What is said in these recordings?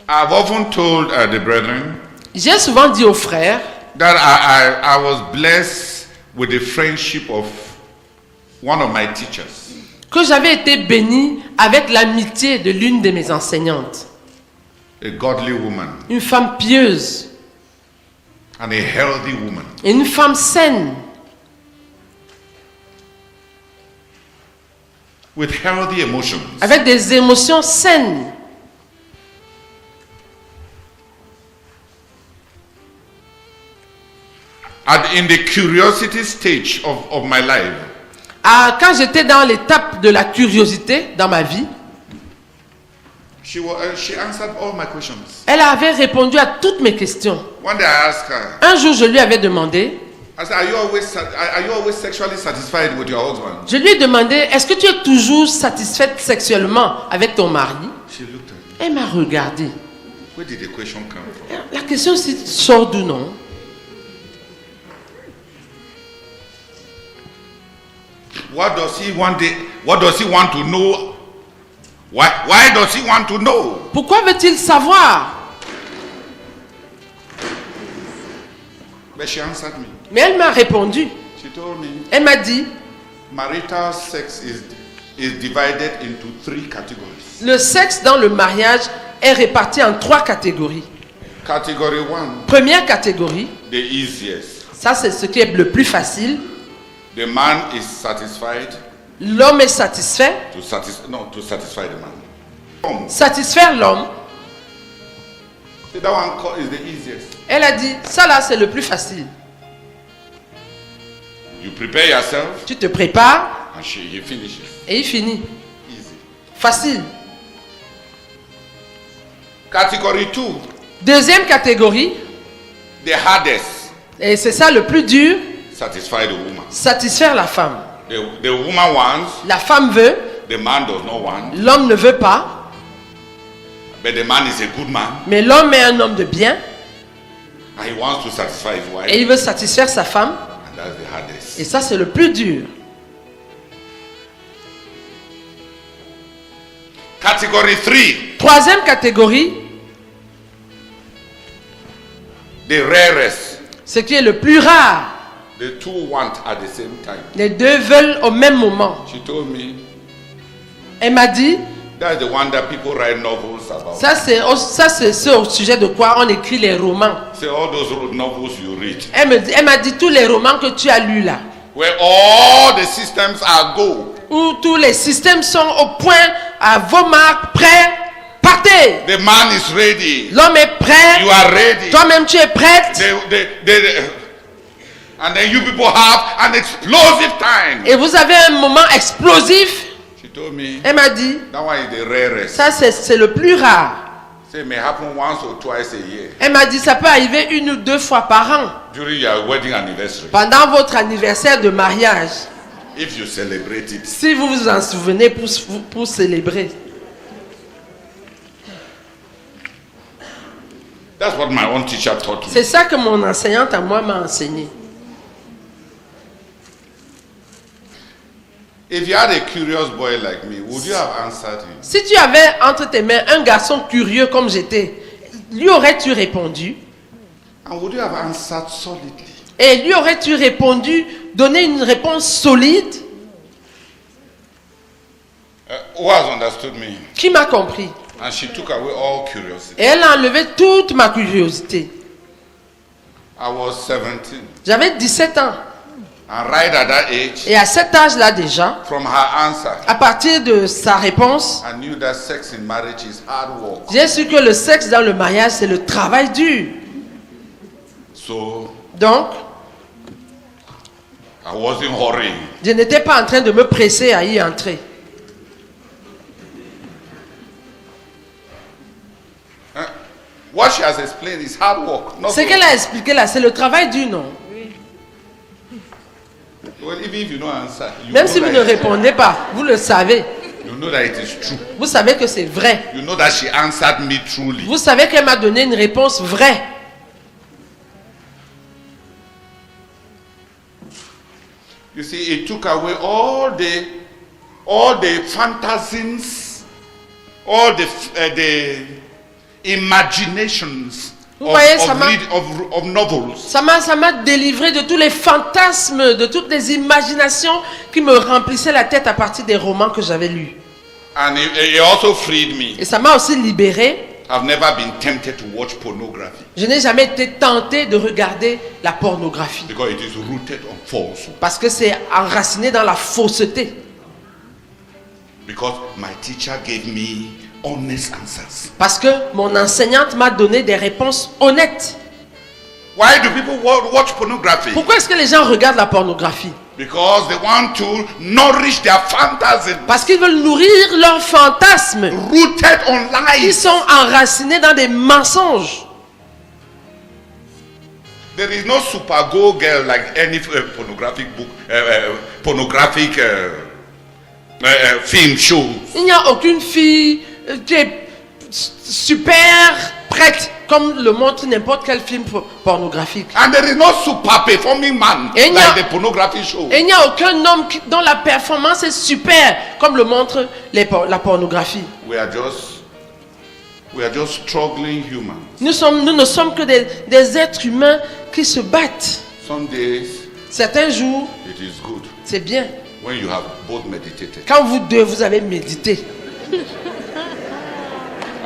I've often told the brethren J'ai souvent dit aux frères that I was blessed with the friendship of one of my teachers. que j'avais été béni avec l'amitié de l'une de mes enseignantes. A godly woman Une femme pieuse and a healthy woman. et une femme saine. With healthy emotions. Avec des émotions saines. And in the curiosity stage of my life, Quand j'étais dans l'étape de la curiosité dans ma vie, she answered all my questions. elle avait répondu à toutes mes questions. One day I asked her, Un jour, je lui avais demandé, I said, are you always sexually satisfied with your husband? je lui ai demandé, est-ce que tu es toujours satisfaite sexuellement avec ton mari? She looked at me. Elle m'a regardé. Where did the question come from? La question sort d'où, non? What does he want to know? Why does he want to know? Pourquoi veut-il savoir? But she answered me. Mais elle m'a répondu. She told me, Elle m'a dit, marital sex is divided into 3 categories. le sexe dans le mariage est réparti en 3 catégories. Category 1, Première catégorie, the easiest. ça c'est ce qui est le plus facile. The man is satisfied L'homme est satisfait. to satisfy the man. Satisfaire l'homme. See, that one is the easiest. Elle a dit, ça là c'est le plus facile. You prepare yourself Tu te prépares and he finishes. et il finit. Easy. Facile. Category 2, Deuxième catégorie, the hardest, et c'est ça le plus dur, satisfy the woman. satisfaire la femme. The woman wants, La femme veut, the man does not want, l'homme ne veut pas, but the man is a good man mais l'homme est un homme de bien and he wants to satisfy his wife, et il veut satisfaire sa femme. and that's the hardest. Et ça c'est le plus dur. Category 3, Troisième catégorie, the rarest. ce qui est le plus rare. The two want at the same time. Les deux veulent au même moment. She told me Elle m'a dit, that's the one that people write novels about. ça c'est ce au sujet de quoi on écrit les romans. Say all those novels you read, Elle m'a dit tous les romans que tu as lus là, where all the systems are go. où tous les systèmes sont au point, à vos marques, prêts, partez. The man is ready. L'homme est prêt, You are ready. toi-même tu es prête. And then you people have an explosive time. Et vous avez un moment explosif. She told me Elle m'a dit, that one is the rarest. ça c'est le plus rare. Say it may happen once or twice a year Elle m'a dit, ça peut arriver 1 ou 2 fois par an, during your wedding anniversary. pendant votre anniversaire de mariage. If you celebrate it. Si vous vous en souvenez pour célébrer. That's what my own teacher taught me. C'est ça que mon enseignante à moi m'a enseigné. If you had a curious boy like me, would you have answered him? Si tu avais entre tes mains un garçon curieux comme j'étais, lui aurais-tu répondu? And would you have answered solidly? Et lui aurais-tu répondu, donné une réponse solide? Who has understood me? Qui m'a compris? And she took away all curiosity. Et elle a enlevé toute ma curiosité. I was 17. J'avais 17 ans. And right at that age, Et à cet âge-là déjà, from her answer, à partir de sa réponse, I knew that sex in marriage is hard work. j'ai su que le sexe dans le mariage, c'est le travail dur. So Donc, I wasn't hurrying. je n'étais pas en train de me presser à y entrer. What she has explained is hard work. Not Ce qu'elle a expliqué là, c'est le travail dur, non? Well, even if you don't answer, you Même know si vous that ne it's- répondez pas, vous le savez. you know that it is true. Vous savez que c'est vrai. You know that she answered me truly. Vous savez qu'elle m'a donné une réponse vraie. You see, it took away all the fantasies, all the imaginations Vous voyez, ça of novels. Ça m'a délivré de tous les fantasmes, de toutes les imaginations qui me remplissaient la tête à partir des romans que j'avais lus. And it also freed me. Et ça m'a aussi libéré. I've never been tempted to watch pornography Je n'ai jamais été tenté de regarder la pornographie. because it is rooted on falsehood. Parce que c'est enraciné dans la fausseté. Because my teacher gave me honest answers. Parce que mon enseignante m'a donné des réponses honnêtes. Why do people watch pornography? Pourquoi est-ce que les gens regardent la pornographie? Because they want to nourish their fantasy Parce qu'ils veulent nourrir leurs fantasmes. rooted on Ils lies. sont enracinés dans des mensonges. There is no super go girl like any pornographic book, pornographic film show. Il n'y a aucune fille qui est super prête, comme le montre n'importe quel film pornographique. And there is no super performing man Et il n'y a- like the pornography show. Et il n'y a aucun homme dont la performance est super, comme le montre la pornographie. We are just struggling humans. Nous ne sommes que des êtres humains qui se battent. Some days Certains jours, it is good c'est bien. when you have both meditated. Quand vous avez médité.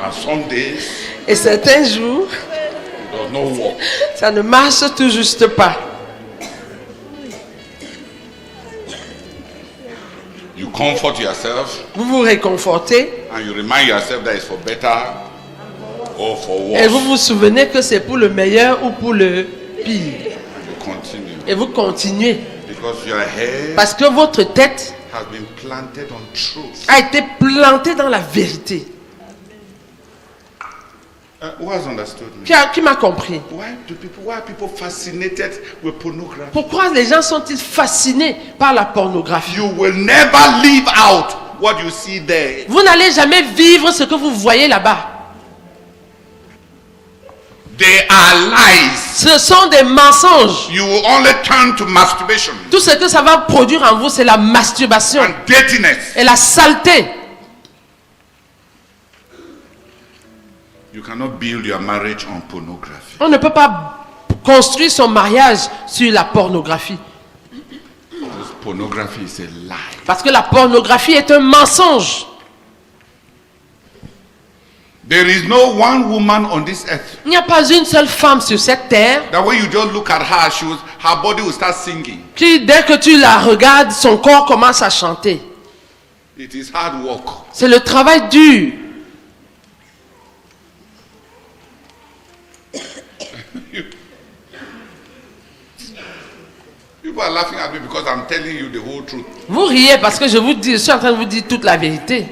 And some days Et certains jours, it does not work. ça ne marche tout juste pas. You comfort yourself Vous vous réconfortez and you remind yourself that it's for better or for et worse. vous vous souvenez que c'est pour le meilleur ou pour le pire. And you continue Et vous continuez. because your head Parce que votre tête has been planted on truth. a été plantée dans la vérité. Who has understood me? Qui m'a compris? Why are people fascinated with pornography? Pourquoi les gens sont-ils fascinés par la pornographie? You will never leave out what you see there. Vous n'allez jamais vivre ce que vous voyez là-bas. They are lies. Ce sont des mensonges. You will only turn to masturbation Tout ce que ça va produire en vous, c'est la masturbation and dirtiness. et la saleté. You cannot build your marriage on pornography. On ne peut pas construire son mariage sur la pornographie. Because pornography is a lie. Parce que la pornographie est un mensonge. There is no one woman on this earth Il n'y a pas une seule femme sur cette terre that when you just look at her, her body will start singing. qui, dès que tu la regardes, son corps commence à chanter. It is hard work. C'est le travail dur. People are laughing at me because I'm telling you the whole truth. Vous riez parce que je suis en train de vous dire toute la vérité.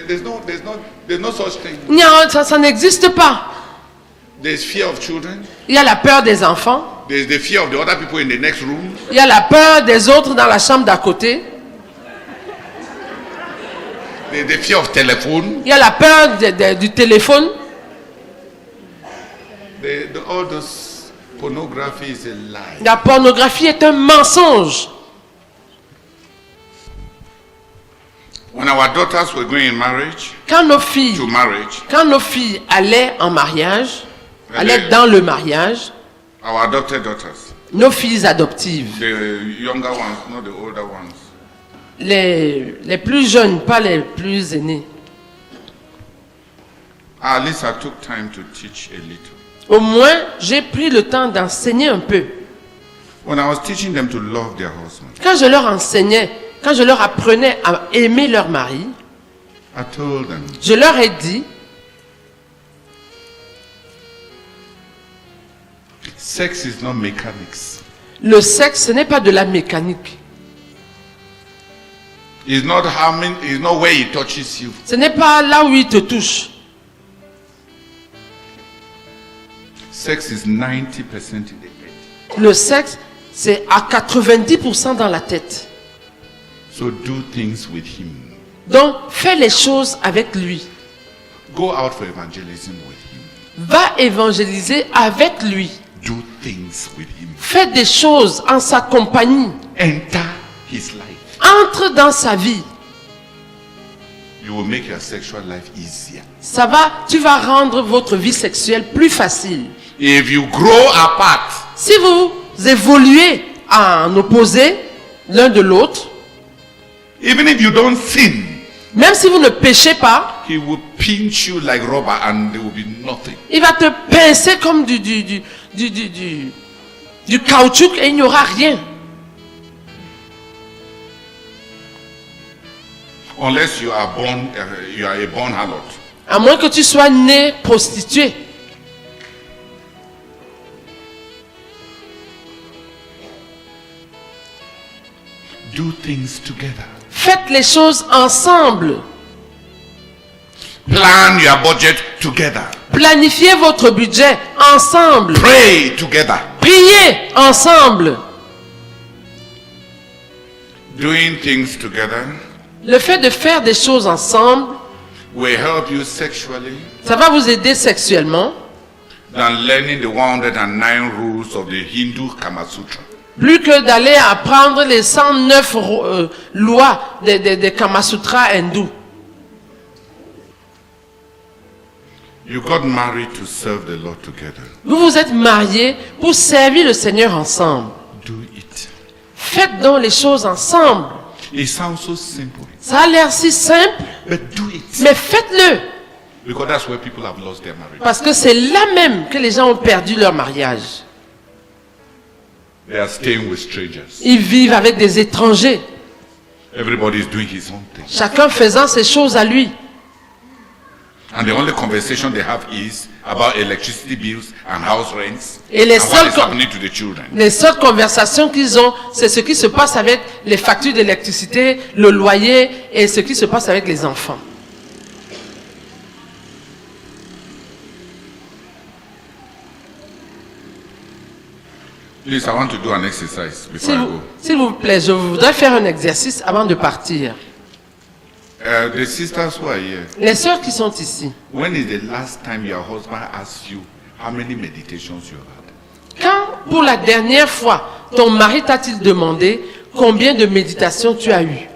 There's no such thing. Il n'y a- ça n'existe pas. There's fear of children. Il y a la peur des enfants. There's the fear of the other people in the next room. Il y a la peur des autres dans la chambre d'à côté. There's the fear of telephone. Il y a la peur du téléphone. All this pornography is a lie. La pornographie est un mensonge. When our daughters were going in marriage, Quand nos filles, allaient en mariage, allaient dans le mariage, our adopted daughters, nos filles adoptives, the younger ones, not the older ones, les plus jeunes, pas les plus aînés, at least I took time to teach a little. au moins j'ai pris le temps d'enseigner un peu. When I was teaching them to love their husband, Quand je leur enseignais, quand je leur apprenais à aimer leur mari, I told them, je leur ai dit, sex is not mechanics. le sexe, ce n'est pas de la mécanique. It's not harming, it's not where he touches you. Ce n'est pas là où il te touche. Sex is 90% in the head. Le sexe, c'est à 90% dans la tête. So do things with him. Donc, fais les choses avec lui. Go out for evangelism with him. Va évangéliser avec lui. Do things with him. Fais des choses en sa compagnie. Enter his life. Entre dans sa vie. you will make your sexual life easier. tu vas rendre votre vie sexuelle plus facile. If you grow apart, Si vous évoluez en opposé l'un de l'autre, even if you don't sin, même si vous ne péchez pas, he will pinch you like rubber and there will be nothing. il va te pincer comme du caoutchouc et il n'y aura rien. Unless you are born, you are a born harlot. À moins que tu sois né prostituée. Do things together. Faites les choses ensemble. Plan your budget together. Planifiez votre budget ensemble. Pray together. Priez ensemble. Doing things together Le fait de faire des choses ensemble, will help you sexually ça va vous aider sexuellement, than learning the 109 rules of the Hindu Kama Sutra. plus que d'aller apprendre les 109 lois des Kama Sutra hindous. You got married to serve the Lord together. Vous vous êtes mariés pour servir le Seigneur ensemble. Do it. Faites donc les choses ensemble. It sounds so simple, Ça a l'air si simple, but do it. mais faites-le. Because that's where people have lost their marriage. Parce que c'est là même que les gens ont perdu leur mariage. They are staying with strangers. Ils vivent avec des étrangers, Everybody is doing his own thing. chacun faisant ses choses à lui. And the only conversation they have is about electricity bills and house rents Et les and what seules is happening to the children. Les seules conversations qu'ils ont, c'est ce qui se passe avec les factures d'électricité, le loyer et ce qui se passe avec les enfants. Please, I want to do an exercise before I go. S'il vous plaît, je voudrais faire un exercice avant de partir. The sisters who are here, Les sœurs qui sont ici, when is the last time your husband asked you how many meditations you had? quand pour la dernière fois, ton mari t'a-t-il demandé combien de méditations tu as eues?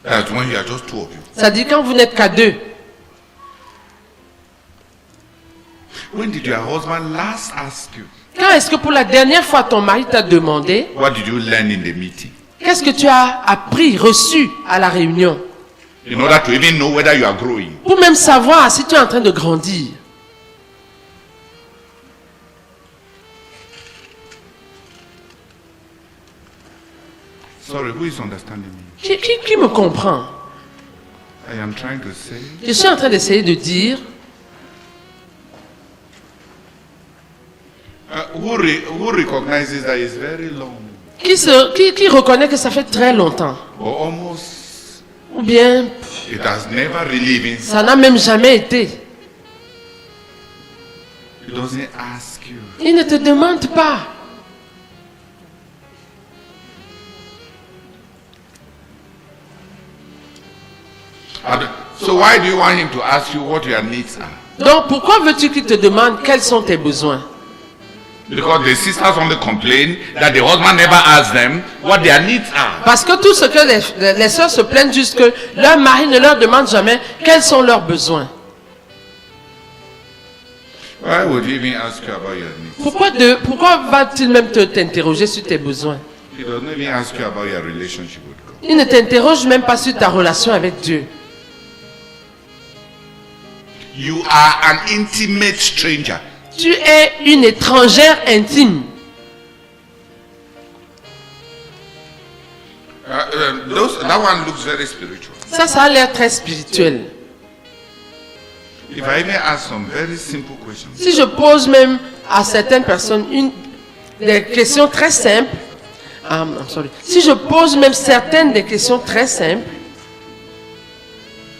That's when you are just two of you. Ça dit quand vous n'êtes qu'à deux. When did your husband last ask you? Quand est-ce que pour la dernière fois ton mari t'a demandé What did you learn in the meeting? qu'est-ce que tu as appris, reçu à la réunion? In order to even know whether you are growing. Pour même savoir si tu es en train de grandir. Sorry, who is understanding me? Qui me comprend? I am trying to say, Je suis en train d'essayer de dire who recognizes that it's very long qui reconnaît que ça fait très longtemps. or almost Ou bien it has never really been. ça n'a même jamais été. It doesn't ask you. Il ne te demande pas. So why do you want him to ask you what your needs are? Donc pourquoi veux-tu qu'il te demande quels sont tes besoins? Because the sisters only complain that the husband never asks them what their needs are. Parce que tout ce que les sœurs se plaignent juste que leur mari ne leur demande jamais quels sont leurs besoins. Why would he even ask you about your needs? Pourquoi va-t-il même t'interroger sur tes besoins? He doesn't even ask you about your relationship with God. Il ne t'interroge même pas sur ta relation avec Dieu. You are an intimate stranger. Tu es une étrangère intime. That one looks very spiritual. Ça a l'air très spirituel. If I even ask some very simple questions, Si je pose même à certaines personnes des questions très simples, si je pose même certaines des questions très simples,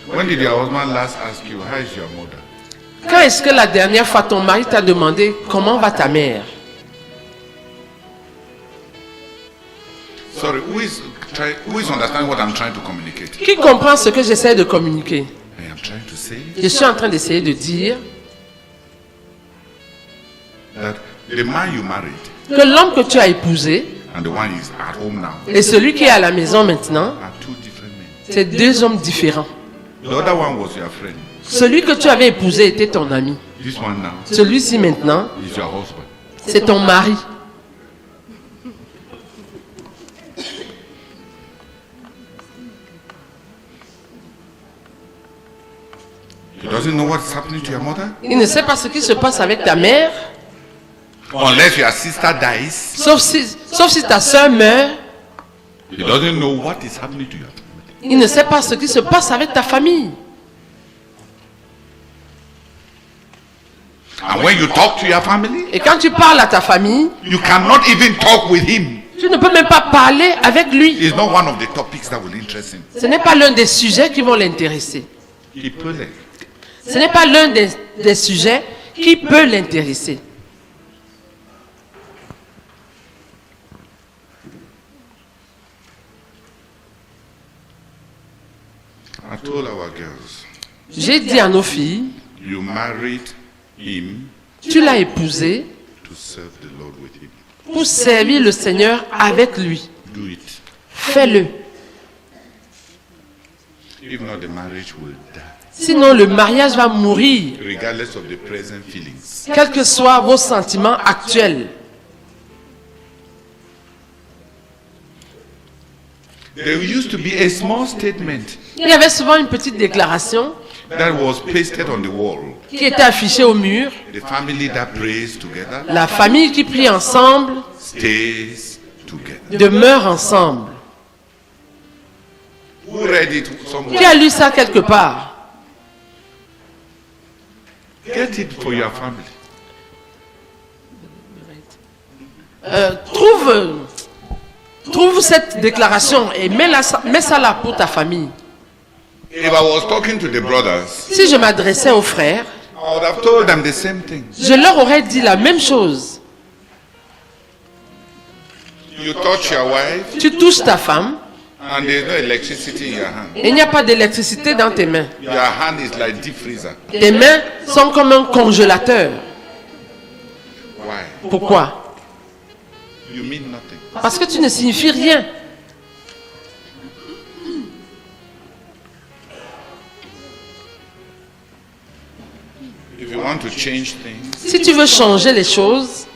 when did your husband last ask you, how is your mother? quand est-ce que la dernière fois ton mari t'a demandé comment va ta mère? Sorry, who is understanding what I'm trying to communicate? Qui comprend ce que j'essaie de communiquer? I am trying to say Je suis en train d'essayer de dire that the man you married que l'homme que tu as épousé and the one is at home now et celui qui est à la maison maintenant are two C'est deux hommes différents. The other one was your friend. Celui que tu avais épousé était ton ami. This one now Celui-ci maintenant, is your husband. c'est ton mari. He doesn't know what's happening to your mother. Il ne sait pas ce qui se passe avec ta mère, Unless your sister dies, sauf si ta soeur meurt. he doesn't know what is happening to your family. Il ne sait pas ce qui se passe avec ta famille. And when you talk to your family, Et quand tu parles à ta famille, you cannot even talk with him. tu ne peux même pas parler avec lui. It's not one of the topics that will interest him. Ce n'est pas l'un des sujets qui vont l'intéresser. He put it. Ce n'est pas l'un des sujets qui peut l'intéresser. I told our girls, J'ai dit à nos filles, you married him tu l'as épousé to serve the Lord with him. pour servir le Seigneur avec lui. Do it. Fais-le. If not, the marriage will die, Sinon, le mariage va mourir, regardless of the present feelings. quels que soient vos sentiments actuels. There used to be a small statement Il y avait souvent une petite déclaration that was pasted on the wall. qui était affichée au mur. The family that prays together La famille qui prie ensemble stays together. demeure ensemble. Who read it Qui somewhere? a lu ça quelque part? Get it for your family. Trouve cette déclaration et mets ça là pour ta famille. If I was talking to the brothers, Si je m'adressais aux frères, I would have told them the same thing. je leur aurais dit la même chose. You touch your wife Tu touches ta femme and there's no electricity in your hand. et il n'y a pas d'électricité dans tes mains. Your hand is like deep freezer. Tes mains sont comme un congélateur. Why? Pourquoi? You mean nothing. Parce que tu ne signifies rien. If you want to change things, Si tu veux changer les choses,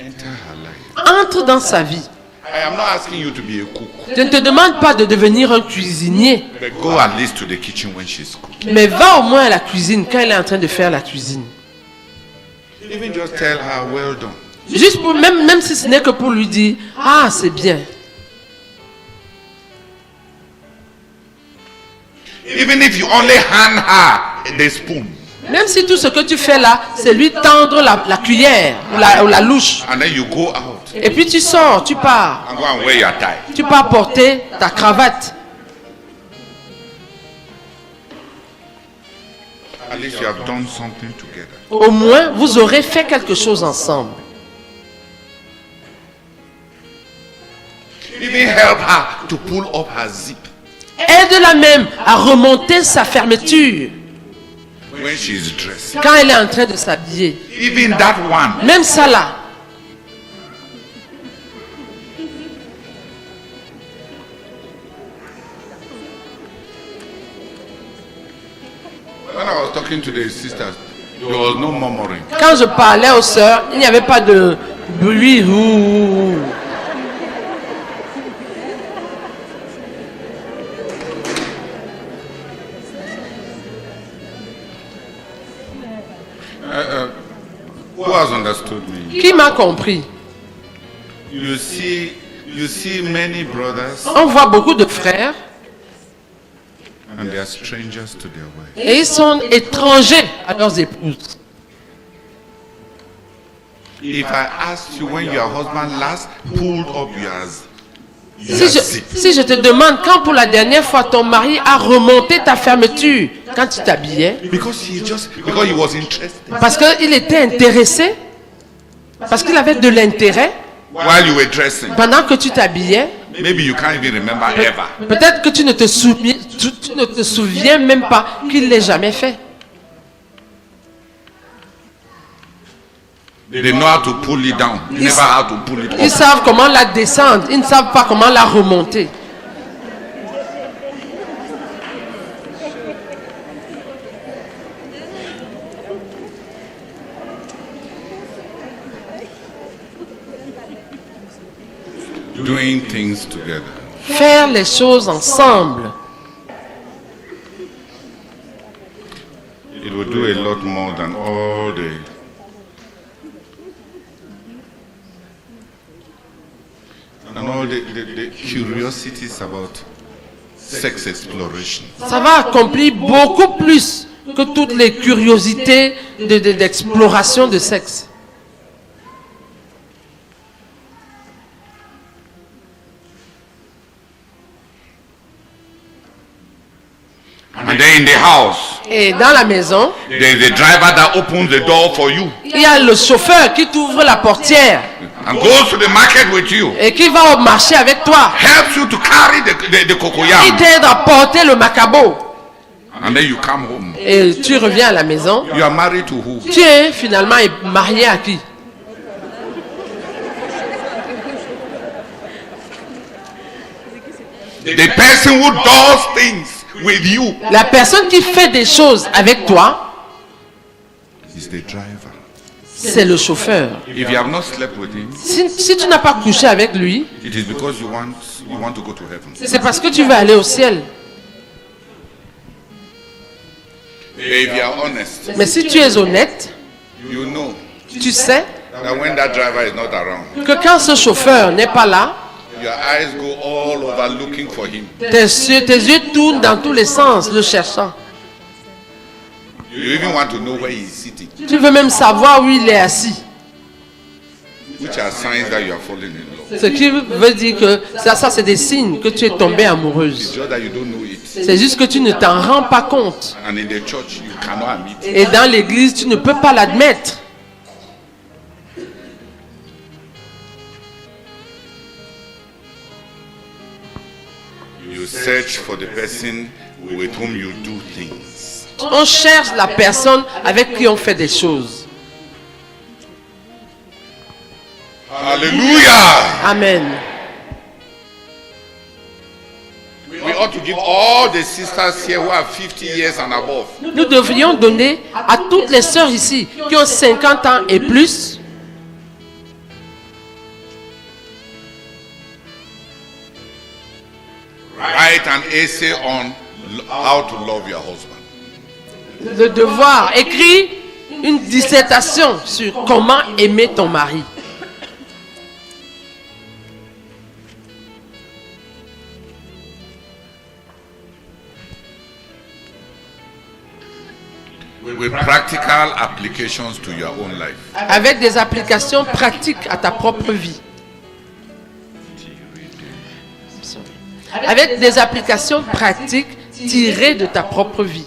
enter her life. entre dans sa vie. I am not asking you to be a cook, Je ne te demande pas de devenir un cuisinier, but go at least to the kitchen when she's cooking. mais va au moins à la cuisine quand elle est en train de faire la cuisine. Even just tell her, well done. Juste pour, même si ce n'est que pour lui dire, ah, c'est bien. Even if you only hand her the spoon, Même si tout ce que tu fais là, c'est lui tendre la cuillère ou la louche. and then you go out Et puis tu sors, tu pars. and go and wear your tie. Tu pars porter ta cravate. At least you have done something together. Au moins, vous aurez fait quelque chose ensemble. Even help her to pull up her zip Aide-la même à remonter sa fermeture when she's dressed. quand elle est en train de s'habiller. Even that one. Même ça là. When I was talking to the sisters, there was no murmuring. Quand je parlais aux sœurs, il n'y avait pas de bruit. Ouh. Who has understood me? Qui m'a compris? You see many brothers On voit beaucoup de frères and they are strangers to their wife. et ils sont étrangers à leurs épouses. If I asked you when your husband last pulled up your zip, Si je te demande quand pour la dernière fois ton mari a remonté ta fermeture quand tu t'habillais, because he was interested. parce qu'il était intéressé, parce qu'il avait de l'intérêt While you were dressing, pendant que tu t'habillais, maybe you can't even remember ever. peut-être que tu ne te souviens même pas qu'il l'ait jamais fait. They know how to pull it down. They never how to pull it Ils up. savent comment la descendre, ils ne savent pas comment la remonter. doing things together. Faire les choses ensemble. It will do a lot more than all the curiosities about sex exploration. Ça va accomplir beaucoup plus que toutes les curiosités d'exploration de sexe. And then in the house, Et dans la maison, there is a driver that opens the door for you il y a le chauffeur qui t'ouvre la portière and goes to the market with you. et qui va au marché avec toi. Helps you to carry the Il cocoyam. t'aide à porter le macabo. And then you come home. Et tu reviens à la maison. You are married to who? Tu es finalement marié à qui? The person who does things with you La personne qui fait des choses avec toi, is the driver. c'est le chauffeur. If you have not slept with him, Si tu n'as pas couché avec lui, it is because you want to go to heaven. c'est parce que tu veux aller au ciel. If you are honest, Mais si tu es honnête, you know tu sais that when that driver is not around, que quand ce chauffeur n'est pas là, your eyes go all over looking for him. tes yeux tournent dans tous les sens, le cherchant. You even want to know where he is sitting, Tu veux même savoir où il est assis. which are signs that you are falling in love. Ce qui veut dire que ça c'est des signes que tu es tombée It's amoureuse. just that you don't know it. C'est juste que tu ne t'en rends pas compte. And in the church, you cannot admit it. Et dans l'église, tu ne peux pas l'admettre. You search for the person with whom you do things. On cherche la personne avec qui on fait des choses. Hallelujah! Amen. We ought to give all the sisters here who are 50 years and above Nous devrions donner à toutes les sœurs ici qui ont 50 ans et plus write an essay on how to love your husband. le devoir, écrit une dissertation sur comment aimer ton mari. With practical applications to your own life. Avec des applications pratiques à ta propre vie. Avec des applications pratiques tirées de ta propre vie.